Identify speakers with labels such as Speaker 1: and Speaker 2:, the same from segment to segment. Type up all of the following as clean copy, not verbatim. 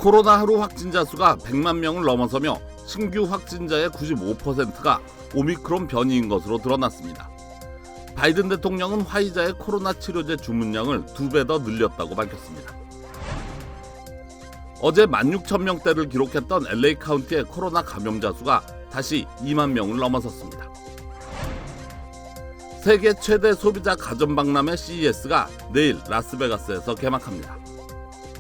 Speaker 1: 코로나 하루 확진자 수가 100만 명을 넘어서며 신규 확진자의 95%가 오미크론 변이인 것으로 드러났습니다. 바이든 대통령은 화이자의 코로나 치료제 주문량을 2배 더 늘렸다고 밝혔습니다. 어제 16,000명대를 기록했던 LA 카운티의 코로나 감염자 수가 다시 2만 명을 넘어섰습니다. 세계 최대 소비자 가전박람회 CES가 내일 라스베가스에서 개막합니다.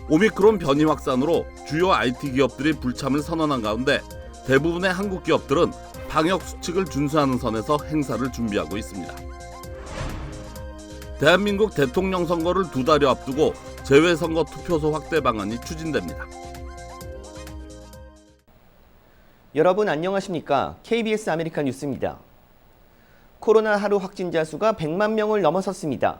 Speaker 1: 오미크론 변이 확산으로 주요 IT 기업들이 불참을 선언한 가운데 대부분의 한국 기업들은 방역 수칙을 준수하는 선에서 행사를 준비하고 있습니다. 대한민국 대통령 선거를 2달여 앞두고 재외선거 투표소 확대 방안이 추진됩니다.
Speaker 2: 여러분 안녕하십니까? KBS 아메리칸 뉴스입니다. 코로나 하루 확진자 수가 100만 명을 넘어섰습니다.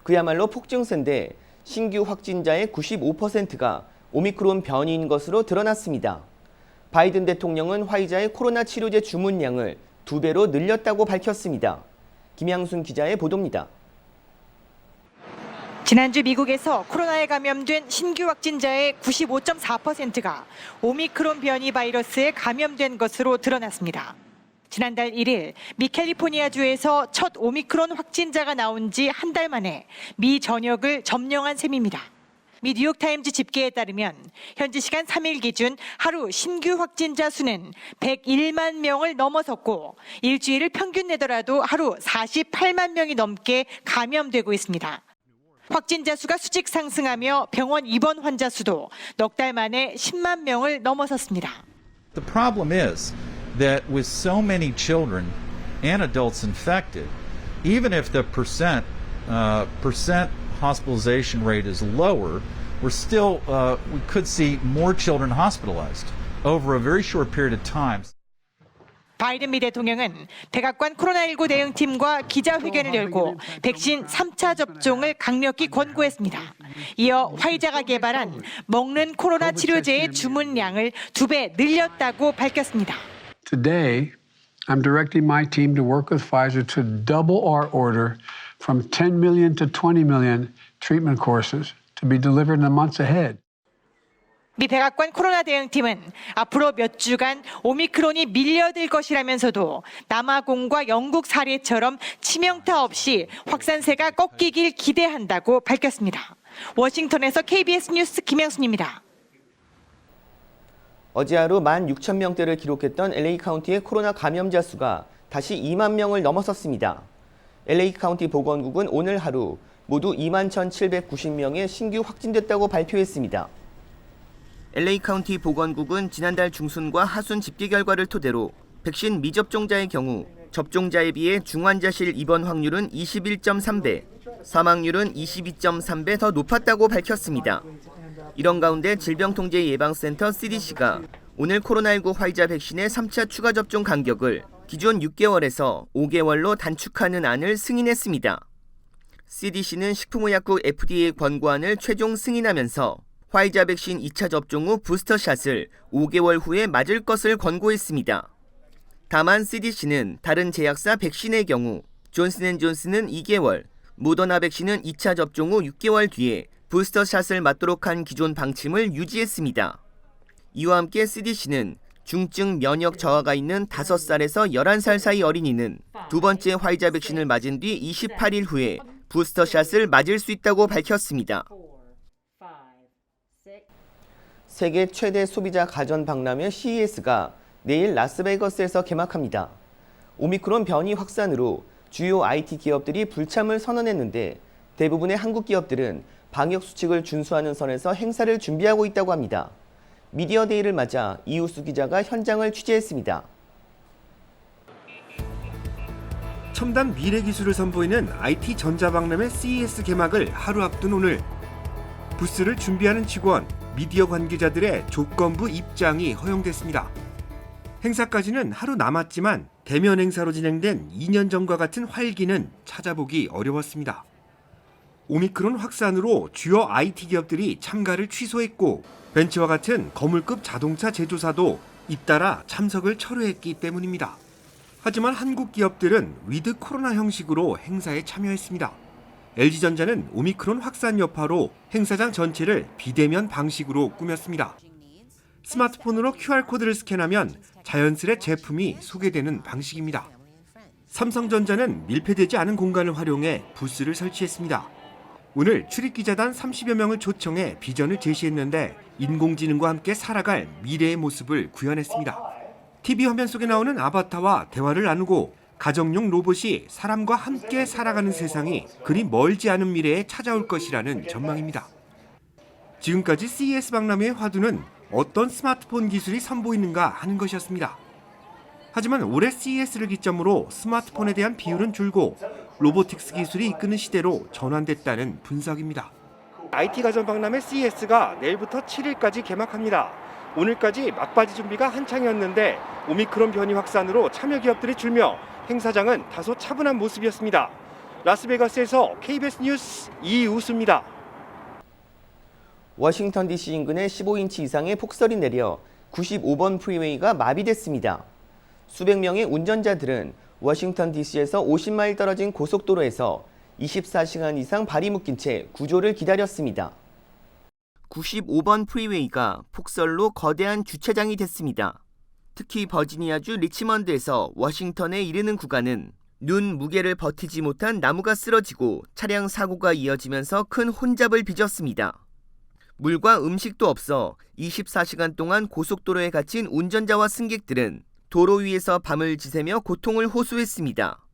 Speaker 2: 그야말로 폭증세인데 신규 확진자의 95%가 오미크론 변이인 것으로 드러났습니다. 바이든 대통령은 화이자의 코로나 치료제 주문량을 2배로 늘렸다고 밝혔습니다. 김양순 기자의 보도입니다.
Speaker 3: 지난주 미국에서 코로나에 감염된 신규 확진자의 95.4%가 오미크론 변이 바이러스에 감염된 것으로 드러났습니다. 지난달 1일 미 캘리포니아주에서 첫 오미크론 확진자가 나온 지 한 달 만에 미 전역을 점령한 셈입니다. 미 뉴욕타임즈 집계에 따르면 현지 시간 3일 기준 하루 신규 확진자 수는 101만 명을 넘어섰고 일주일을 평균 내더라도 하루 48만 명이 넘게 감염되고 있습니다. 확진자 수가 수직 상승하며 병원 입원 환자 수도 넉 달 만에 10만 명을 넘어섰습니다.
Speaker 4: The problem is that with so many children and adults infected, even if the percent hospitalization rate is lower, we could see more children hospitalized over a very short period of time.
Speaker 3: 바이든 미 대통령은 백악관 코로나19 대응팀과 기자회견을 열고 백신 3차 접종을 강력히 권고했습니다. 이어 화이자가 개발한 먹는 코로나 치료제의 주문량을 2배 늘렸다고 밝혔습니다.
Speaker 5: Today, I'm directing my team to work with Pfizer to double our order from 10 million to 20 million treatment courses to be delivered in the months ahead.
Speaker 3: 미 백악관 코로나 대응팀은 앞으로 몇 주간 오미크론이 밀려들 것이라면서도 남아공과 영국 사례처럼 치명타 없이 확산세가 꺾이길 기대한다고 밝혔습니다. 워싱턴에서 KBS 뉴스 김양순입니다.
Speaker 2: 어제 하루 16,000명대를 기록했던 LA 카운티의 코로나 감염자 수가 다시 2만 명을 넘어섰습니다. LA 카운티 보건국은 오늘 하루 모두 21,790명의 신규 확진됐다고 발표했습니다. LA 카운티 보건국은 지난달 중순과 하순 집계 결과를 토대로 백신 미접종자의 경우 접종자에 비해 중환자실 입원 확률은 21.3배, 사망률은 22.3배 더 높았다고 밝혔습니다. 이런 가운데 질병통제예방센터 CDC가 오늘 코로나19 화이자 백신의 3차 추가 접종 간격을 기존 6개월에서 5개월로 단축하는 안을 승인했습니다. CDC는 식품의약국 FDA 권고안을 최종 승인하면서 화이자 백신 2차 접종 후 부스터샷을 5개월 후에 맞을 것을 권고했습니다. 다만 CDC는 다른 제약사 백신의 경우 존슨앤존슨은 2개월, 모더나 백신은 2차 접종 후 6개월 뒤에 부스터샷을 맞도록 한 기존 방침을 유지했습니다. 이와 함께 CDC는 중증 면역 저하가 있는 5살에서 11살 사이 어린이는 두 번째 화이자 백신을 맞은 뒤 28일 후에 부스터샷을 맞을 수 있다고 밝혔습니다. 세계 최대 소비자 가전 박람회 CES가 내일 라스베가스에서 개막합니다. 오미크론 변이 확산으로 주요 IT 기업들이 불참을 선언했는데 대부분의 한국 기업들은 방역 수칙을 준수하는 선에서 행사를 준비하고 있다고 합니다. 미디어데이를 맞아 이우수 기자가 현장을 취재했습니다.
Speaker 6: 첨단 미래 기술을 선보이는 IT 전자박람회 CES 개막을 하루 앞둔 오늘 부스를 준비하는 직원, 미디어 관계자들의 조건부 입장이 허용됐습니다. 행사까지는 하루 남았지만 대면 행사로 진행된 2년 전과 같은 활기는 찾아보기 어려웠습니다. 오미크론 확산으로 주요 IT 기업들이 참가를 취소했고 벤츠와 같은 거물급 자동차 제조사도 잇따라 참석을 철회했기 때문입니다. 하지만 한국 기업들은 위드 코로나 형식으로 행사에 참여했습니다. LG전자는 오미크론 확산 여파로 행사장 전체를 비대면 방식으로 꾸몄습니다. 스마트폰으로 QR코드를 스캔하면 자연스레 제품이 소개되는 방식입니다. 삼성전자는 밀폐되지 않은 공간을 활용해 부스를 설치했습니다. 오늘 출입기자단 30여 명을 초청해 비전을 제시했는데 인공지능과 함께 살아갈 미래의 모습을 구현했습니다. TV 화면 속에 나오는 아바타와 대화를 나누고 가정용 로봇이 사람과 함께 살아가는 세상이 그리 멀지 않은 미래에 찾아올 것이라는 전망입니다. 지금까지 CES 박람회의 화두는 어떤 스마트폰 기술이 선보이는가 하는 것이었습니다. 하지만 올해 CES를 기점으로 스마트폰에 대한 비율은 줄고 로보틱스 기술이 이끄는 시대로 전환됐다는 분석입니다. IT 가전 박람회 CES가 내일부터 7일까지 개막합니다. 오늘까지 막바지 준비가 한창이었는데 오미크론 변이 확산으로 참여 기업들이 줄며 행사장은 다소 차분한 모습이었습니다. 라스베가스에서 KBS 뉴스 이우수입니다.
Speaker 2: 워싱턴 DC 인근에 15인치 이상의 폭설이 내려 95번 프리웨이가 마비됐습니다. 수백 명의 운전자들은 워싱턴 DC에서 50마일 떨어진 고속도로에서 24시간 이상 발이 묶인 채 구조를 기다렸습니다. 95번 프리웨이가 폭설로 거대한 주차장이 됐습니다. 특히 버지니아주 리치먼드에서 워싱턴에 이르는 구간은 눈 무게를 버티지 못한 나무가 쓰러지고 차량 사고가 이어지면서 큰 혼잡을 빚었습니다. 물과 음식도 없어 24시간 동안 고속도로에 갇힌 운전자와 승객들은 도로 위에서 밤을 지새며 고통을 호소했습니다.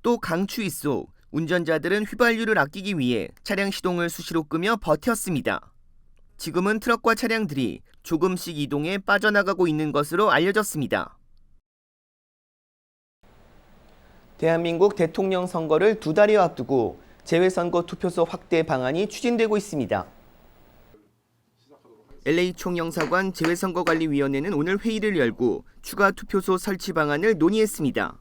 Speaker 2: 또 강추위 속 운전자들은 휘발유를 아끼기 위해 차량 시동을 수시로 끄며 버텼습니다. 지금은 트럭과 차량들이 조금씩 이동해 빠져나가고 있는 것으로 알려졌습니다. 대한민국 대통령 선거를 2달여 앞두고 재외선거 투표소 확대 방안이 추진되고 있습니다. LA 총영사관 재외선거관리위원회는 오늘 회의를 열고 추가 투표소 설치 방안을 논의했습니다.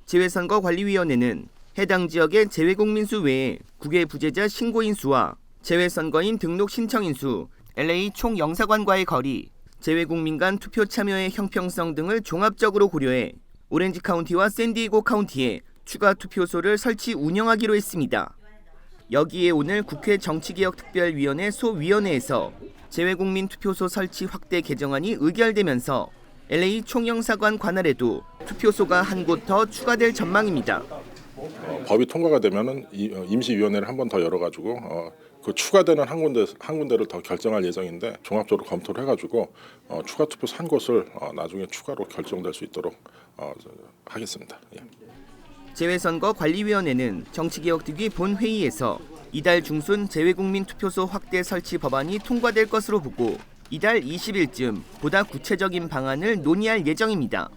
Speaker 2: 재외선거관리위원회는 해당 지역의 재외국민수 외에 국외 부재자 신고인수와 재외선거인 등록 신청인수, LA 총영사관과의 거리, 재외국민 간 투표 참여의 형평성 등을 종합적으로 고려해 오렌지 카운티와 샌디에고 카운티에 추가 투표소를 설치 운영하기로 했습니다. 여기에 오늘 국회 정치개혁특별위원회 소위원회에서 재외국민 투표소 설치 확대 개정안이 의결되면서 LA 총영사관 관할에도 투표소가 한 곳 더 추가될 전망입니다.
Speaker 7: 법이 통과가 되면은 임시위원회를 한 번 더 열어가지고 그 추가되는 한 군데를 더 결정할 예정인데 종합적으로 검토를 해가지고 추가 투표소 한 곳을 나중에 추가로 결정될 수 있도록 하겠습니다. 예.
Speaker 2: 재외선거관리위원회는 정치개혁특위 본회의에서 이달 중순 재외국민 투표소 확대 설치 법안이 통과될 것으로 보고 이달 20일쯤 보다 구체적인 방안을 논의할 예정입니다.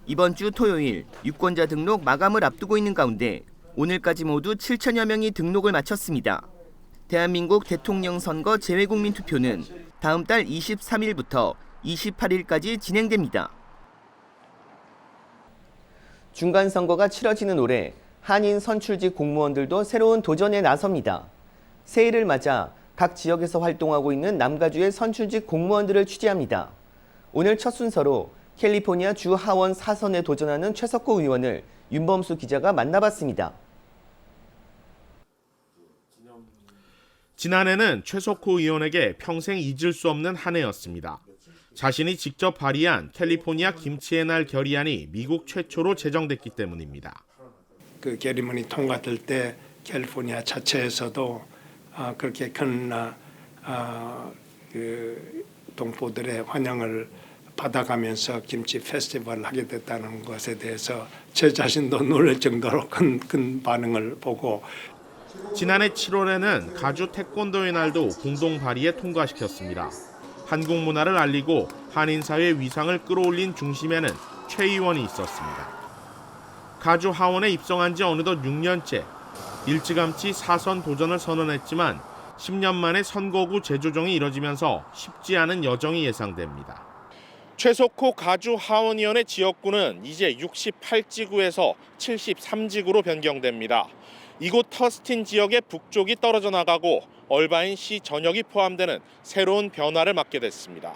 Speaker 2: 이번 주 토요일 유권자 등록 마감을 앞두고 있는 가운데 오늘까지 모두 7천여 명이 등록을 마쳤습니다. 대한민국 대통령 선거 재외국민 투표는 다음 달 23일부터 28일까지 진행됩니다. 중간선거가 치러지는 올해 한인 선출직 공무원들도 새로운 도전에 나섭니다. 새해를 맞아 각 지역에서 활동하고 있는 남가주의 선출직 공무원들을 취재합니다. 오늘 첫 순서로 캘리포니아 주 하원 4선에 도전하는 최석호 의원을 윤범수 기자가 만나봤습니다.
Speaker 8: 지난해는 최석호 의원에게 평생 잊을 수 없는 한 해였습니다. 자신이 직접 발의한 캘리포니아 김치의 날 결의안이 미국 최초로 제정됐기 때문입니다.
Speaker 9: 그 결의문이 통과될 때 캘리포니아 자체에서도 그렇게 큰 그 동포들의 환영을 받아가면서 김치 페스티벌을 하게 됐다는 것에 대해서 제 자신도 놀랄 정도로 큰 반응을 보고
Speaker 8: 지난해 7월에는 가주 태권도의 날도 공동 발의에 통과시켰습니다. 한국 문화를 알리고 한인사회 위상을 끌어올린 중심에는 최 의원이 있었습니다. 가주 하원에 입성한 지 어느덧 6년째, 일찌감치 4선 도전을 선언했지만 10년 만에 선거구 재조정이 이뤄지면서 쉽지 않은 여정이 예상됩니다. 최석호 가주 하원의원의 지역구는 이제 68지구에서 73지구로 변경됩니다. 이곳 터스틴 지역의 북쪽이 떨어져 나가고 얼바인시 전역이 포함되는 새로운 변화를 맞게 됐습니다.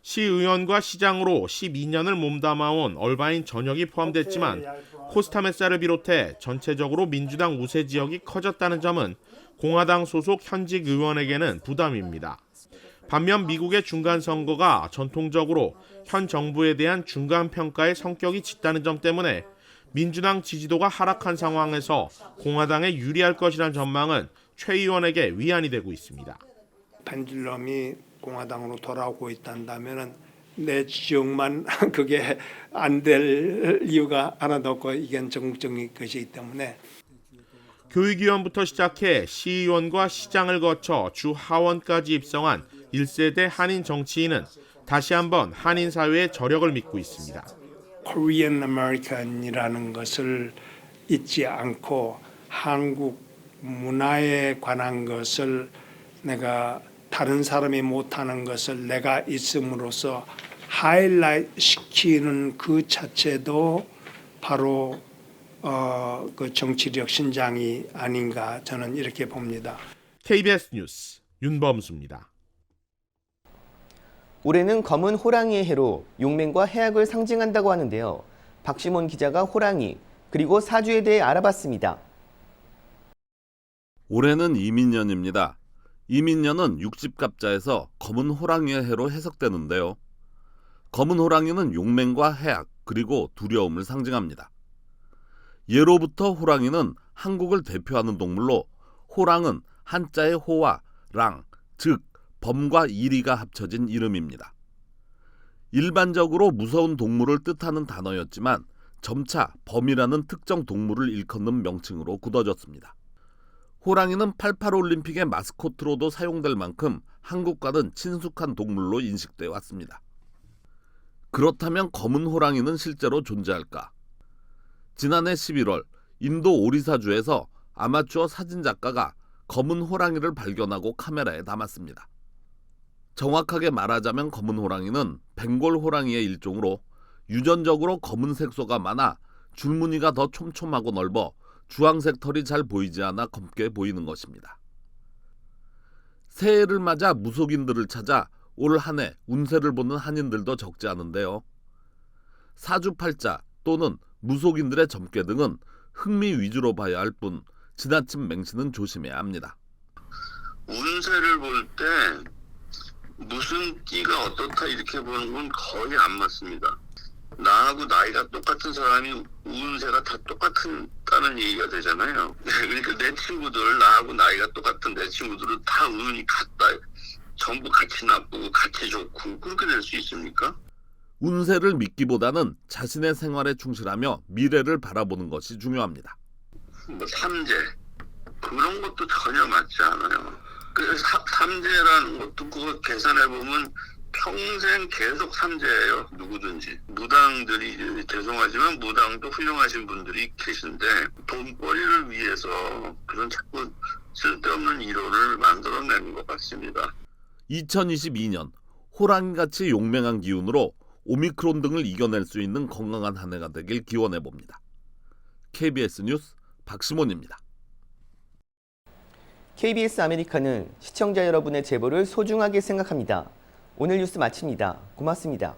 Speaker 8: 시의원과 시장으로 12년을 몸담아온 얼바인 전역이 포함됐지만 코스타메사를 비롯해 전체적으로 민주당 우세 지역이 커졌다는 점은 공화당 소속 현직 의원에게는 부담입니다. 반면 미국의 중간 선거가 전통적으로 현 정부에 대한 중간 평가의 성격이 짙다는 점 때문에 민주당 지지도가 하락한 상황에서 공화당에 유리할 것이라는 전망은 최 의원에게 위안이 되고 있습니다.
Speaker 9: 펜듈럼이 공화당으로 돌아오고 있다면은 내 지역만 그게 안 될 이유가 하나도 없고 이건 전국적인 것이기 때문에
Speaker 8: 교육위원부터 시작해 시의원과 시장을 거쳐 주 하원까지 입성한 1세대 한인 정치인은 다시 한번 한인 사회의 저력을 믿고 있습니다.
Speaker 9: 코리안 아메리칸이라는 것을 잊지 않고 한국 문화에 관한 것을 내가 다른 사람이 못하는 것을 내가 있음으로써 하이라이트 시키는 그 자체도 바로 그 정치력 신장이 아닌가 저는 이렇게 봅니다.
Speaker 8: KBS 뉴스 윤범수입니다.
Speaker 2: 올해는 검은 호랑이의 해로 용맹과 해악을 상징한다고 하는데요. 박시몬 기자가 호랑이 그리고 사주에 대해 알아봤습니다.
Speaker 1: 올해는 이민년입니다. 이민년은 육집갑자에서 검은 호랑이의 해로 해석되는데요. 검은 호랑이는 용맹과 해악 그리고 두려움을 상징합니다. 예로부터 호랑이는 한국을 대표하는 동물로 호랑은 한자의 호와 랑, 즉 범과 이리가 합쳐진 이름입니다. 일반적으로 무서운 동물을 뜻하는 단어였지만 점차 범이라는 특정 동물을 일컫는 명칭으로 굳어졌습니다. 호랑이는 88 올림픽의 마스코트로도 사용될 만큼 한국과는 친숙한 동물로 인식되어 왔습니다. 그렇다면 검은 호랑이는 실제로 존재할까? 지난해 11월 인도 오리사주에서 아마추어 사진작가가 검은 호랑이를 발견하고 카메라에 담았습니다. 정확하게 말하자면 검은 호랑이는 벵골 호랑이의 일종으로 유전적으로 검은 색소가 많아 줄무늬가 더 촘촘하고 넓어 주황색 털이 잘 보이지 않아 검게 보이는 것입니다. 새해를 맞아 무속인들을 찾아 올 한 해 운세를 보는 한인들도 적지 않은데요. 사주팔자 또는 무속인들의 점괘 등은 흥미 위주로 봐야 할 뿐 지나친 맹신은 조심해야 합니다.
Speaker 10: 운세를 볼 때 무슨 띠가 어떻다 이렇게 보는 건 거의 안 맞습니다. 나하고 나이가 똑같은 사람이 운세가 다 똑같다는 얘기가 되잖아요. 그러니까 내 친구들, 나하고 나이가 똑같은 내 친구들은 다 운이 같다. 전부 같이 나쁘고 같이 좋고 그렇게 될 수 있습니까?
Speaker 1: 운세를 믿기보다는 자신의 생활에 충실하며 미래를 바라보는 것이 중요합니다.
Speaker 10: 뭐 삼재 그런 것도 전혀 맞지 않아요. 그래서 삼재라는 것도 그거 계산해 보면 평생 계속 삼재예요. 누구든지. 무당들이 죄송하지만 무당도 훌륭하신 분들이 계신데 돈벌이를 위해서 그런 자꾸 쓸데없는 이론을 만들어내는 것 같습니다.
Speaker 1: 2022년 호랑이같이 용맹한 기운으로 오미크론 등을 이겨낼 수 있는 건강한 한 해가 되길 기원해봅니다. KBS 뉴스 박시몬입니다.
Speaker 2: KBS 아메리카는 시청자 여러분의 제보를 소중하게 생각합니다. 오늘 뉴스 마칩니다. 고맙습니다.